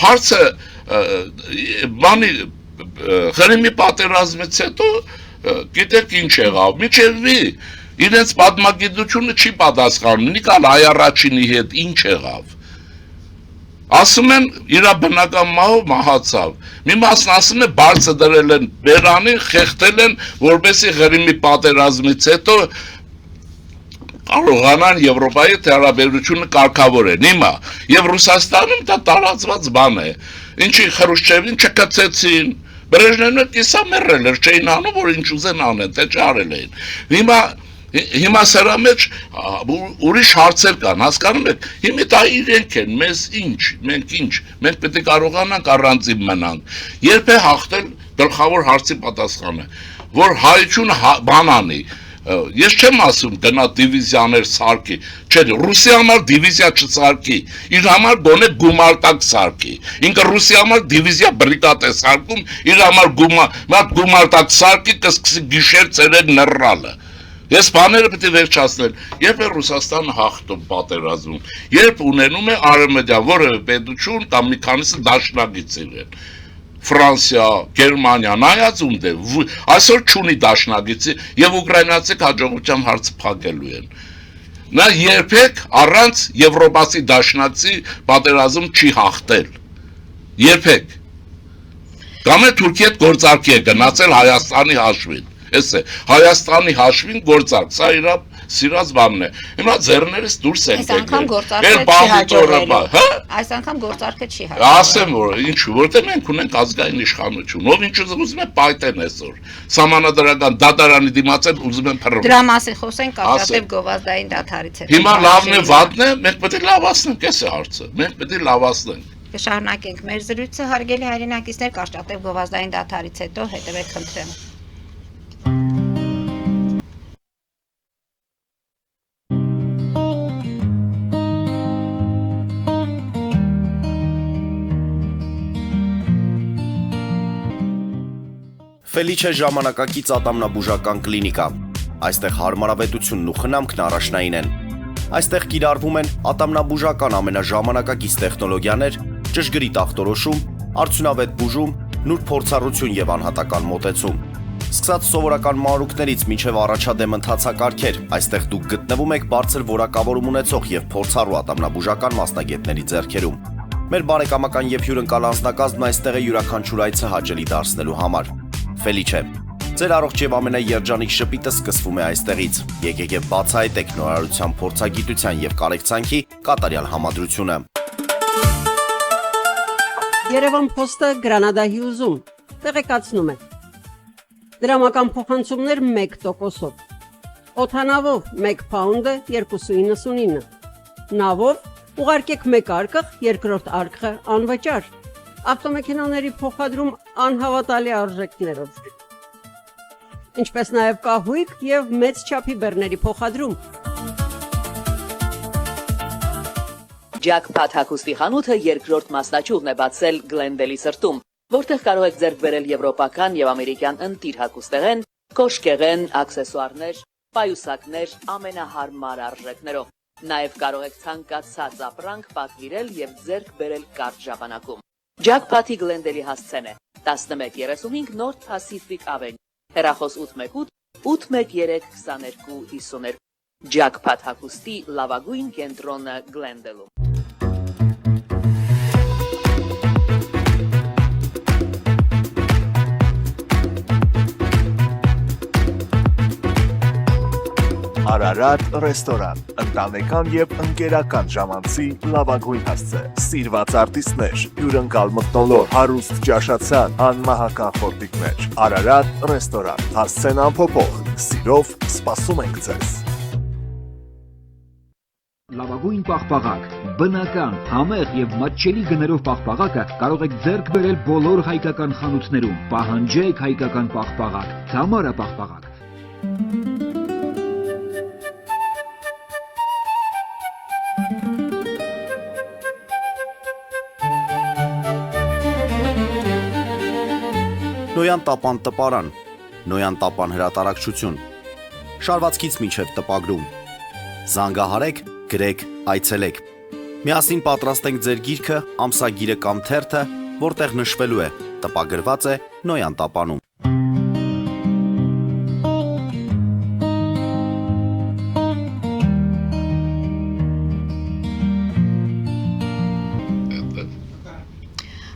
հարցը բանի Ղրիմի պատերազմից հետո գիտեք ինչ եղավ, միջևի իրենց պատմագիտությունը չի պատասխանում, Նիկոլայ առաջինի հետ ինչ եղավ։ Ասում են իր բնական մահով մահացավ։ Մի մասն ասում է բարձր դրել են բերանին, խեղդել են, որպեսզի Ղրիմի պատերազմից հետո կարողանան Եվրոպայի հարաբերությունը կարգավորեն։ Հիմա եւ Ռուսաստանում դա տարածված բան է։ Ինչի Խրուշչևին չկացեցին, Բրեժնևն էլ կիսա մեռել էր, չէին անում, որ ինչ ուզեն անեն, թե չարել էին։ Հիմա սրա մեջ ուրիշ հարցեր կան, հասկանում եք, հիմա դա իրենք են, մեզ ինչ, մենք պետք է կարողանանք առանձին մնանք, երբ է հաղթել գլխավոր հարցի պատասխանը, որ հայությունը բան անի, ես չեմ ասում գնա դիվիզիաներ սարքի, չէ, Ռուսիա համար դիվիզիա չսարքի, իր համար գոնե գումարտակ սարքի, ինքը Ռուսիա համար դիվիզիա բրիգադ է սարքում, իր համար գումարտակ սարքի կսկսի գիշեր ծերեր նռալը։ Ես բաները պետք է վերջացնել, երբ է Ռուսաստանը հաղթում պատերազմում, երբ ունենում է արևմտյան որևէ պետություն կամ մի քանիսը դաշնակից իրեն, Ֆրանսիա, Գերմանիա, նայած ունդ է, այսօր չունի դաշնակիցի և ուկրաինացիք հաջողությամբ հարցը փակելու են։ Նա երբեք առանց Եվրոպացի դաշնակցի պատերազմ չի հաղթել, երբեք։ Կամ է Թուրքիա հետ գործարքի է գնացել Հայաստանի հաշվին, էս է, Հայաստանի հաշվին գործարք, սա իրա սիրած բանն է, հիմա ձեռներս դուրս են Այս անգամ գործարքը չի հաջողել։ Ասեմ, որ ինչու, որտեղ մենք ունենք ազգային իշխանություն, ով ինչ ուզում է պայթեն այսօր, սահմանադրական դատարանի դիմաց են ուզում են փռում։ Դրա մասին խոսենք Կարճատև գովազդային դադարից հետո։ Հիմա լավն է, վատն է, մենք պետք է լավացնենք, էս է հարցը, մենք պետք է լավացնենք։ Կշարունակենք մեր զրույցը, հարգելի հայրենակիցներ, Կարճատև գովազդային դադարից հետո հետևեք խնդրեմ։ Ֆելիչե ժամանակակից ատամնաբուժական կլինիկա։ Այստեղ հարմարավետությունն ու խնամքն առաջնային են։ Այստեղ կիրառվում են ատամնաբուժական ամենաժամանակակից տեխնոլոգիաներ, ճշգրիտ ախտորոշում, արդյունավետ բուժում, նուրբ փորձառություն եւ անհատական մոտեցում։ Սկսած սովորական մանրուքներից մինչև առաջադեմ ընթացակարգեր, այստեղ դուք գտնվում եք բարձր որակավորում ունեցող եւ փորձառու ատամնաբուժական մասնագետների ձեռքերում։ Մեր բարեկամական եւ հյուրընկալ անձնակազմն այստեղ է յուրաքանչյուր այցը հաճելի դարձնելու համար։ Ֆելիչե, ձեր առողջ եւ ամենաերջանիկ շպիտը սկսվում է այստեղից։ Եկեք եւ բացահայտեք նորարարության փորձագիտության եւ կարեկցանքի կատարյալ համադրությունը։ Երևան Փոստը Գրանադա Հյուզում տեղեկացնում է։ Դրամական փոխանցումներ 1%-ով։ Օդանավով 1 փաունդը 2.99։ Նավով ուղարկեք 1 արկղ, երկրորդ արկղը անվճար։ Ավտոմեքենաների փոխադրում անհավատալի արժեքներով։ Ինչպես նաև կահույք եւ մեծ չափի բեռների փոխադրում։ Jackpot հագուստի խանութը երկրորդ մասնաճյուղն է բացել Գլենդելի սրտում, որտեղ կարող եք ձեռք բերել եվրոպական եւ ամերիկյան ընտիր հագուստեղեն, կոշկեղեն, աքսեսուարներ, պայուսակներ ամենահարմար արժեքներով։ Նաև կարող եք ցանկացած ապրանք պատվիրել եւ ձեռք բերել կարճ ժամանակում։ Jackpot-ի Գլենդելի հասցեն է 1135 North Pacific Avenue, հեռախոս 818 813 2252։ Jackpot հագուստի լավագույն կենտրոնը Գլենդելում։ Արարատ ռեստորան, ընտանեկան եւ ընկերական ժամանցի լավագույն հասցե, սիրված արտիստներ, հյուրընկալ մթնոլորտ, հարուստ ճաշացան, անմահական խորտիկներ, Արարատ ռեստորան, հասցեն անփոփոխ, սիրով սպասում ենք ձեզ։ Լավագույն պաղպաղակ, բնական, համեղ եւ մատչելի գներով պաղպաղակը կարող եք ձեռք բերել բոլոր հայկական խանութներում։ Պահանջեք հայկական պաղպաղակ, Թամարա պաղպաղակ։ Նոյան տապան տպարան, Նոյան տապան հրատարակչություն, շարվածքից մինչև տպագրում, զանգահարեք, գրեք, այցելեք, միասին պատրաստենք ձեր գիրքը, ամսագիրը կամ թերթը, որտեղ նշվելու է, տպագրված է Նոյան տապանում։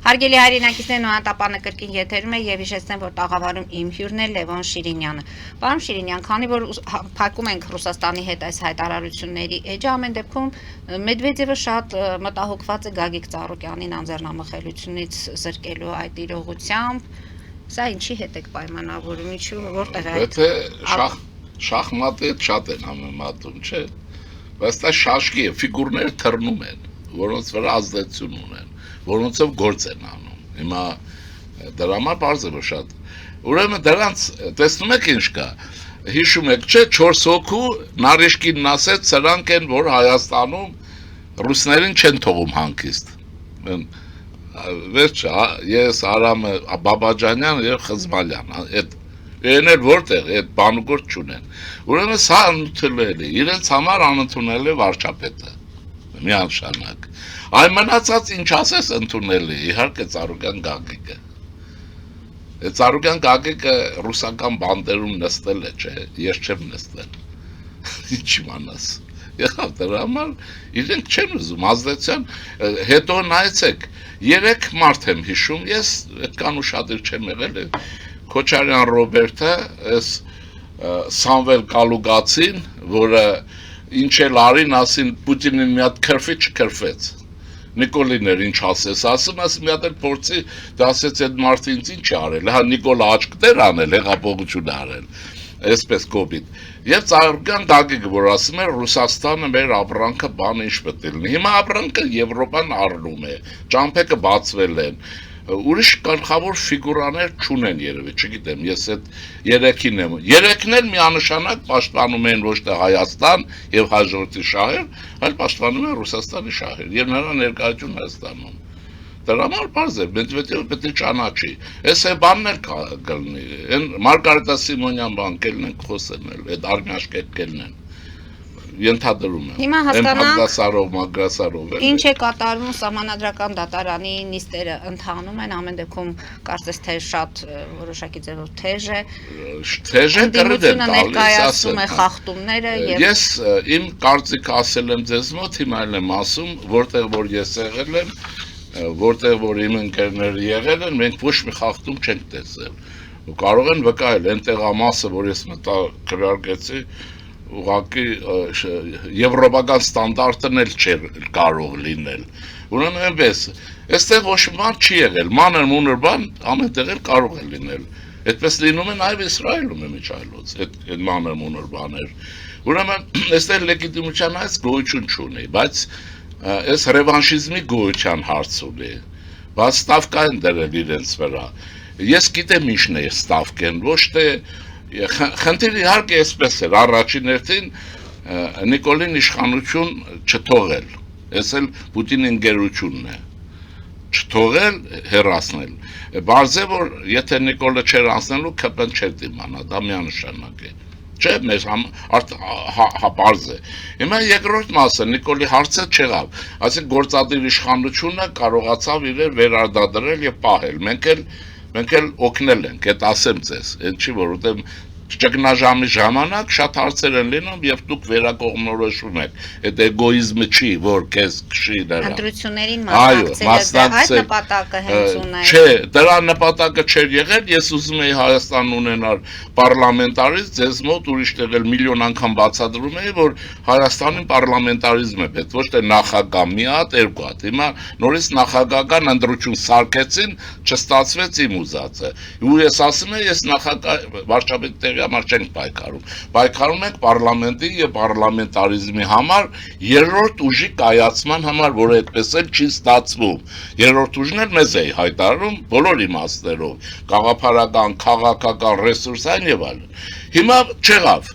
Հարգելի հայրենակիցներ, նոյանտապանը կրկին եթերում է եւ հիշեցնեմ, որ տաղավարում իմ հյուրն է Լևոն Շիրինյանը։ Պարոն Շիրինյան, քանի որ փակում ենք Ռուսաստանի հետ այս հայտարարությունների էջը, ամեն դեպքում Մեդվեդևը շատ մտահոգված է Գագիկ Ծառուկյանին անձեռնամխելությունից զրկելու այդ իրողությամբ։ Սա ինչի հետ եք պայմանավորում, ինչու որտեղ է այդ։ Եթե շախմատի շատ են համեմատում, չէ՞։ Բայց դա շաշկի է, ֆիգուրները թռնում են, որոնց վրա ազդեցություն ունեն, որոնցով գործ են անում։ Հիմա դրա համար բարձ է որ շատ։ Ուրեմն դրանց տեսնում եք ինչ կա։ Հիշում եք, չէ, 4 հոգու Նարեշկինն ասեց, սրանք են, որ Հայաստանում ռուսներին չեն թողում հանգիստ։ Վերջ, ես Արամը Բաբաջանյան եւ Խզմալյան, այդ Էն էլ որտեղ այդ բանուգործ չունեն։ Ուրեմն սա ընդունել է, իրենց համար անընդունել է վարչապետը։ Միանշանակ։ Այն մնացած ինչ ասես ընդունել է, իհարկե Ծառուկյան Գագիկը։ Այդ Ծառուկյան Գագիկը ռուսական բանդերում նստել է, չէ, ես չեմ նստել։ Ինչ իմանաս։ Եղավ դրա համար իրենք չեն ուզում ազդեցության, հետո նայեցեք, 3 մարդ եմ հիշում, ես այդքան ուշադիր չեմ եղել, Քոչարյան Ռոբերտը, այս Սամվել Կալուգացին, որը ինչ էլ արին, ասին Պուտինին մի հատ քրֆի չքրֆեց։ Նիկոլին էր ինչ ասես, ասում մի հատ էլ փորձի, դա ասեց այդ մարդը ինձ ինչ արել, հա Նիկոլը աչքներ անել, հեղափոխություն արել, այսպես կոպիտ։ Եվ Ծառուկյան Գագիկը, որ ասում էր Ռուսաստանը մեր ապրանքը բան ինչ պետք է լինի։ Հիմա ապրանքը Եվրոպան առնում է, ճամփեքը բացվել են։ Ուրիշ գլխավոր ֆիգուրաներ չունեն երևի, չգիտեմ, ես այդ 3-ին եմ։ 3-ն էլ միանշանակ պաշտպանում են ոչ թե Հայաստան եւ հաջորդի շահեր, այլ պաշտպանում են Ռուսաստանի շահեր եւ նրա ներկայությունն Հայաստանում։ Դրա համար բարձ է, Մեդվեդևը պետք է ճանաչի։ Այս է բանն էլ կլինի։ Այն Մարգարիտա Սիմոնյան բան կելնեն խոսել, այդ արմյաշկետ կելնեն։ Ենթադրում եմ։ Հիմա հասկանանք Մագրասարով։ Ինչ է կատարվում Սահմանադրական դատարանի նիստերը ընթանում են, ամեն դեպքում կարծես թե շատ որոշակի ձևով թեժ է։ Թեժ է կրդեն ներկայացնում է խախտումները եւ Ես իմ կարծիքը ասել եմ ձեզ մոտ, հիմա էլ եմ ասում, որտեղ որ ես եղել եմ, որտեղ որ իմ ընկերները եղել են, մենք ոչ մի խախտում չենք տեսել։ Ու կարող են վկայել այնտեղ ամասը, որ ես մտա քվեարկեցի ուղղակի եվրոպական ստանդարտն էլ չէր կարող լինել։ Ուրեմն այնպես, այստեղ ոչ մի բան չի եղել, մանր բան ամենտեղ էլ կարող է լինել։ Այդպես լինում է նաև Իսրայելում է միջայլոց, այդ մանր բաներ։ Ուրեմն այստեղ լեգիտիմության այս գոյություն չունի, բայց այս ռևանշիզմի գոյության հարց ունի։ Բայց ստավկա են դրել իրենց վրա։ Ես գիտեմ ինչն է ստավկեն, ոչ թե Խնդիրը իհարկե այսպես էր, առաջին հերթին Նիկոլին իշխանություն չթողել, այս էլ Պուտինի ընկերությունն է, չթողել, հեռացնել, բարձ է, որ եթե Նիկոլը չեր անցնելու, ԿՊ-ն չէր դիմանա, դա միանշանակ է, չէ, մեզ բարձ է, հիմա երկրորդ մասը, Նիկոլի հարցը չեղավ, այսինքն գործադիր իշխանությունը կարողացավ իրեն վերարտադրել և պահել, մենք էլ օգնել ենք, այդ ասեմ ձեզ, այդ չի, որովհետև ճգնաժամի ժամանակ շատ հարցեր են լինում եւ դուք վերակողմնորոշում եք, այդ էգոիզմը չի, որ քեզ քշի դրա։ Ընտրություններին մասնակցելը այդ նպատակը հենց ուներ։ Չէ, դրա նպատակը չէր եղել, ես ուզում էի Հայաստանն ունենալ պարլամենտարիզմ, ձեզ մոտ ուրիշ տեղ միլիոն անգամ բացատրում էի, որ Հայաստանին պարլամենտարիզմ է պետք, ոչ թե նախագահ մի հատ, երկու հատ։ Հիմա նորից նախագահական ընտրություն սարքեցին, չստացվեց իմ ուզածը։ Ու ես ասում եմ, ես նախագահ վարչապետի համար չենք պայքարում։ Պայքարում ենք պարլամենտի եւ պարլամենտարիզմի համար, երրորդ ուժի կայացման համար, որը այդպես էլ չի ստացվում։ Երրորդ ուժն էլ մեզ է հայտարարում բոլոր իմաստներով, գաղափարական, քաղաքական, ռեսուրսային եւ այլն։ Հիմա չեղավ։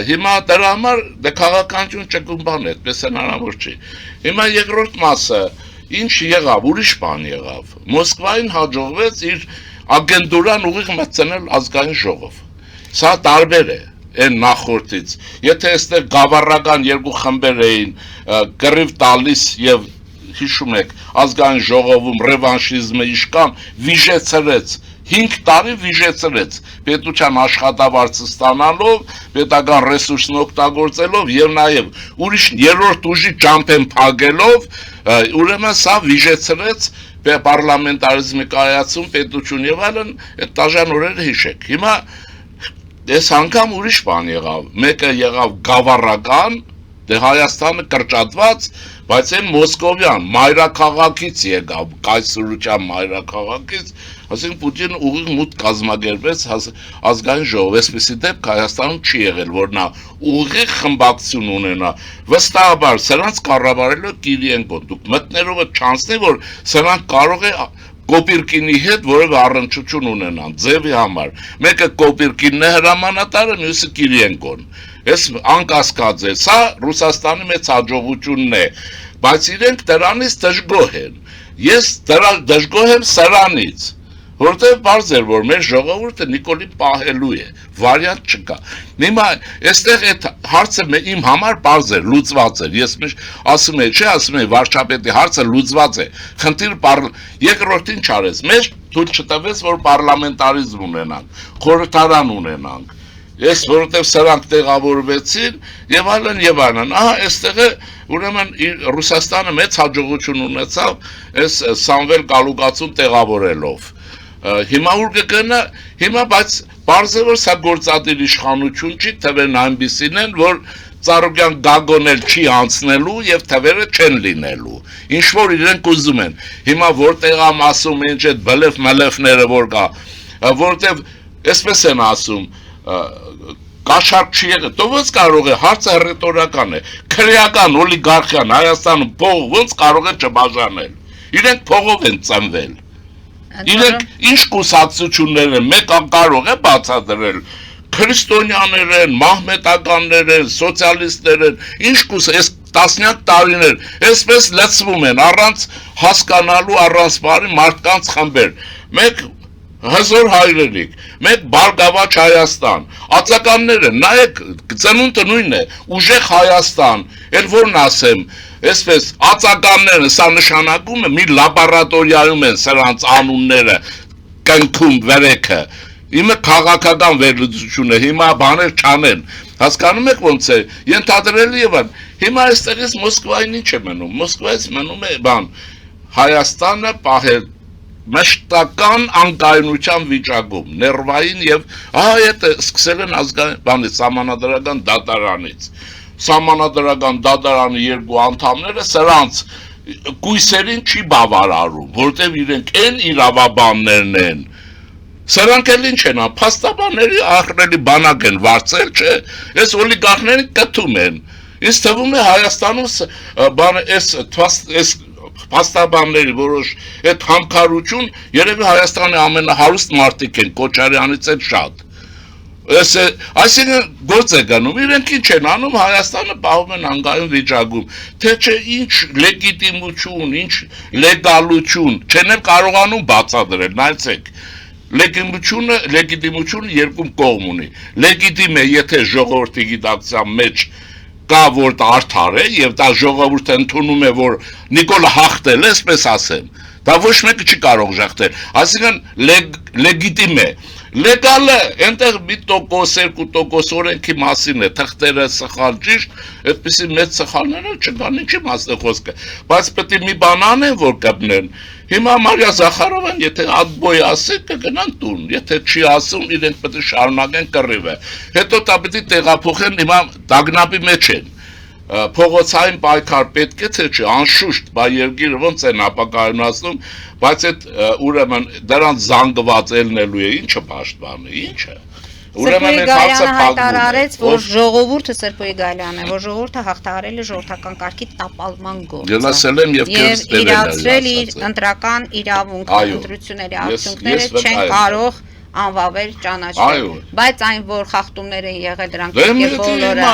Հիմա դրա համար դե քաղաքականություն ճկուն բան է, այդպես հնարավոր չի։ Հիմա երկրորդ մասը ինչ եղավ, ուրիշ բան եղավ։ Մոսկվային հաջողվեց իր ագենդուրան ուղիղ մտցնել ազգային ժողով։ Սա տարբեր է այն նախորդից։ Եթե այստեղ գավառական երկու խմբեր էին կռիվ տալիս եւ հիշում եք ազգային ժողովում ռևանշիզմը իշքան վիժեցրեց 5 տարի վիժեցրեց պետության աշխատավարձը ստանալով, պետական ռեսուրսն օգտագործելով եւ նաեւ ուրիշ երրորդ ուժի ճամփեն փակելով, ուրեմն սա վիժեցրեց պարլամենտարիզմի կայացում, պետություն եւ այլն, այդ տաժան օրերը հիշեք։ Հիմա այս անգամ ուրիշ բան եղավ, մեկը եղավ գավառական, դե Հայաստանը կրճատված, բայց այն մոսկովյան մայրաքաղաքից եկավ, կայսրության մայրաքաղաքից, ասենք Պուտինը ուղիղ մուտք կազմակերպեց ազգային ժողով, այսպիսի դեպք Հայաստանում չի եղել, որ նա ուղիղ խմբակցություն ունենա, վստահաբար սրանց կառավարելու Կիրիենկոն, դուք մտներով չանցնի, որ սրանք կարող է Կոպիրկինի հետ որևէ առնչություն ունենան, ձևի համար, մեկը Կոպիրկինն է հրամանատարը, մյուսը Կիրիենկոն, այս անկասկած է, սա Ռուսաստանի մեծ հաջողությունն է, բայց իրենք դրանից դժգոհ են, ես դժգոհ եմ սրանից, որտեղ բարձ էր, որ մեր ժողովուրդը Նիկոլին պահելու է, վարիանտ չկա, հիմա այստեղ այդ հարցը իմ համար բարձ էր, լուծված էր, ես միշտ ասում եմ, ասում եմ, վարչապետի հարցը լուծված է, խնդիր երկրորդին չարես, մեզ թույլ չտվեց, որ պարլամենտարիզմ ունենանք, խորհրդարան ունենանք, ես որովհետև սրանք տեղավորվեցին եւ այլն, ահա այստեղ է ուրեմն Ռուսաստանը մեծ հաջողություն ունեցավ այս Սամվել Գալուգացուն տեղավորելով, հիմա ուր կգնա, հիմա բայց պարզ է, որ սա գործադիր իշխանություն չի, թվերն այնպիսին են, որ Ծառուկյան գագոնել չի անցնելու եւ թվերը չեն լինելու, ինչ որ իրենք ուզում են, հիմա որտեղ am ասում ինչ այդ բլեֆ մլեֆները որ կա, որտեղ այսպես են ասում, կաշառք չի եղել, դու ոնց կարող է, հարցը ռետորական է, քրեական օլիգարխիան Հայաստանում փող ոնց կարող է չբաժանել, իրենք փողով են ծնվել, իրենք ինչ կուսակցություններ են, մեկը կարող է բացատրել, քրիստոնյաներ են, մահմետականներ են, սոցիալիստներ են, ինչ այս տասնյակ տարիներ, այսպես լցվում են, առանց հասկանալու, առանց բարի մարդկանց խմբեր, մեկ հզոր հայրենիք, մեկ բարգավաճ Հայաստան, ածականները, նայեք, ծնունդը նույնն է, ուժեղ Հայաստան, էլ որն ասեմ, այսպես ածականները, սա նշանակում է, մի լաբորատորիայում են սրանց անունները, կնքում վերեքը, Իմը քաղաքական վերլուծություն է, հիմա բաներ չանեն, հասկանում եք ոնց է, ենթադրելի եւ այն, հիմա այստեղից Մոսկվային ինչ է մնում, Մոսկվայից մնում է բան, Հայաստանը պահել մշտական անկայունության վիճակում, ներվային եւ ահա այդ սկսել են ազգային բանից, սահմանադրական դատարանից, սահմանադրական դատարանի երկու անդամները սրանց կույսերին չի բավարարում, որտեւ իրենք են իրավաբաններն են, Սրանք էլ ինչ են, փաստաբանների ահռելի բանակ են վարձել, չէ, այս օլիգարխները կթում են, ինձ թվում է Հայաստանում այս փաստաբանների որոշ այդ համքարություն երևի Հայաստանի ամենահարուստ մարդիկ են, Կոչարյանից էլ շատ, այսինքն գործ է գնում, իրենք ինչ են անում, Հայաստանը պահում են անկայուն վիճակում, թե չէ ինչ լեգիտիմություն, ինչ լեգալություն, չեն էլ կարողանում բացատրել, նայեցեք, լեգիտիմությունը երկում կողմ ունի, լեգիտիմ է, եթե ժողովրդի գիտակցության մեջ կա, որ դա արդար է, և դա ժողովուրդը ընդունում է, որ Նիկոլը հաղթել է, այսպես ասեմ, դա ոչ մեկը չի կարող ժախտել, այսինքն լեգիտիմ է, լեգալը, այնտեղ մի տոկոս, 2% օրենքի մասին է, թղթերը սխալ ճիշտ, այդպիսի մեծ սխալները չկան, ինչի մասն է խոսքը, բայց պետք է մի բան անեն, որ կպնեն, հիմա Մարիա Զախարովան, եթե ադբոյ ասի, կգնան տուն, եթե չի ասում, իրենք պետք է շարունակեն կռիվը, հետո դա պետք է տեղափոխեն, հիմա դագնապի մեջ են, փողոցային պայքար պետք է, թե չէ, անշուշտ, բա երկիրը ոնց են ապակայունացնում, բայց այդ ուրեմն դրանց զանգված ելնելու է, ինչը պաշտպանը, ինչը։ Սրբոյի Գալյանը հայտարարեց, որ ժողովուրդը Սրբոյի Գալյանը, որ ժողովուրդը հաղթահարել է ժողովրդական կարգի տապալման գործը։ Ելասել եմ եւ իրացրել իր ընտրական իրավունքը, ընտրությունների արդյունքները չեն կարող անվավել ճանաչվել, բայց այն որ խախտումներ են եղել դրանք բոլորը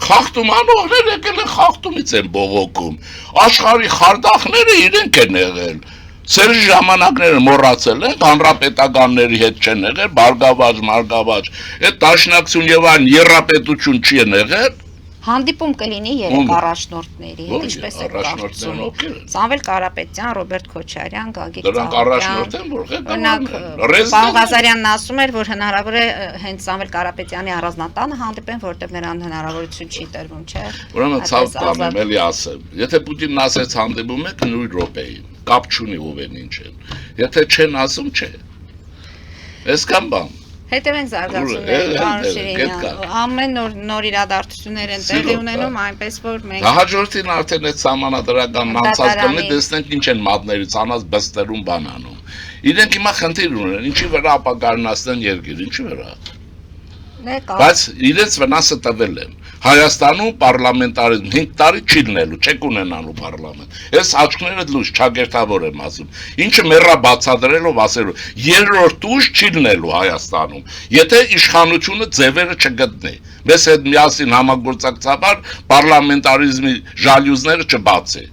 խախտում անողներ եկել են խախտումից են բողոքում, աշխարհի խարդախները իրենք են եղել, Սերի ժամանակները մոռացել են, հանրապետականների հետ չեն եղել, բարգավաճ, այդ դաշնակցություն եւ այն երրապետություն չի եղել, Հանդիպում կլինի երեք առաջնորդների հետ, ինչպես է առաջնորդներն կարծում։ ովքեր են։ Սամվել Կարապետյան, Ռոբերտ Քոչարյան, Գագիկ Դրանք առաջնորդ են, որ Օրինակ, ղեկավարներ Պարոն Ղազարյանն ասում էր, որ հնարավոր է հենց Սամվել Կարապետյանի առանձնատանը հանդիպեն, որտեղ նրան հնարավորություն չի տրվում, չէ՞։ Ուրեմն ցավ տանեմ, էլի ասեմ։ Եթե Պուտինն ասեց հանդիպում եք նույն րոպեին, կապ չունի ով են ինչ են։ Եթե չեն ասում, չէ։ Այսքան բան։ Հետևենք զարգացումներին, պարոն Շիրինյան, ամեն նոր իրադարձություններ են տեղի ունենում, այնպես որ մենք հաջորդին արդեն այդ սահմանադրական անցած կլինի, տեսնենք ինչ են մատներից անած բստերում բանանում։ Իրենք հիմա խնդիր ունեն, ինչի վրա ապագարնացնեն երկիր, ինչի վրա։ Բայց իրենց վնասը տվել են։ Հայաստանում պարլամենտարիզմ 5 տարի չի լինելու, չեք ունենալու պարլամենտ։ Ես աչքները լույս չագերտավոր եմ ասում։ Ինչը մեռա բացադրելով ասելու, երրորդ ուժ չի լինելու Հայաստանում, եթե իշխանությունը ձևերը չգտնի։ Մեզ հետ միասին համագործակցաբար պարլամենտարիզմի ժալյուզները չբացի։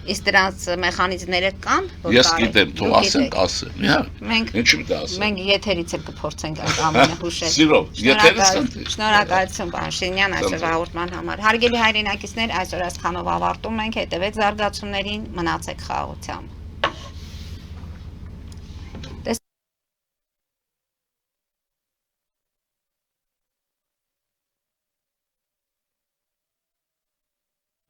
Իսկ դրանց մեխանիզմները կան, Ես գիտեմ, թող ասենք, ասեն։ Ինչի՞ պիտի ասեմ։ Մենք եթերից էլ կփորձենք այդ ամենը հուշել։ Սիրով, եթերից կընտրի։ Շնորհակալություն, պարոն Շիրինյան, այսօր հաղորդման համար։ Հարգելի հայրենակիցներ, այսօր այսքանով ավարտում ենք, հետևեք զարգացումներին, մնացեք խաղաղությամբ։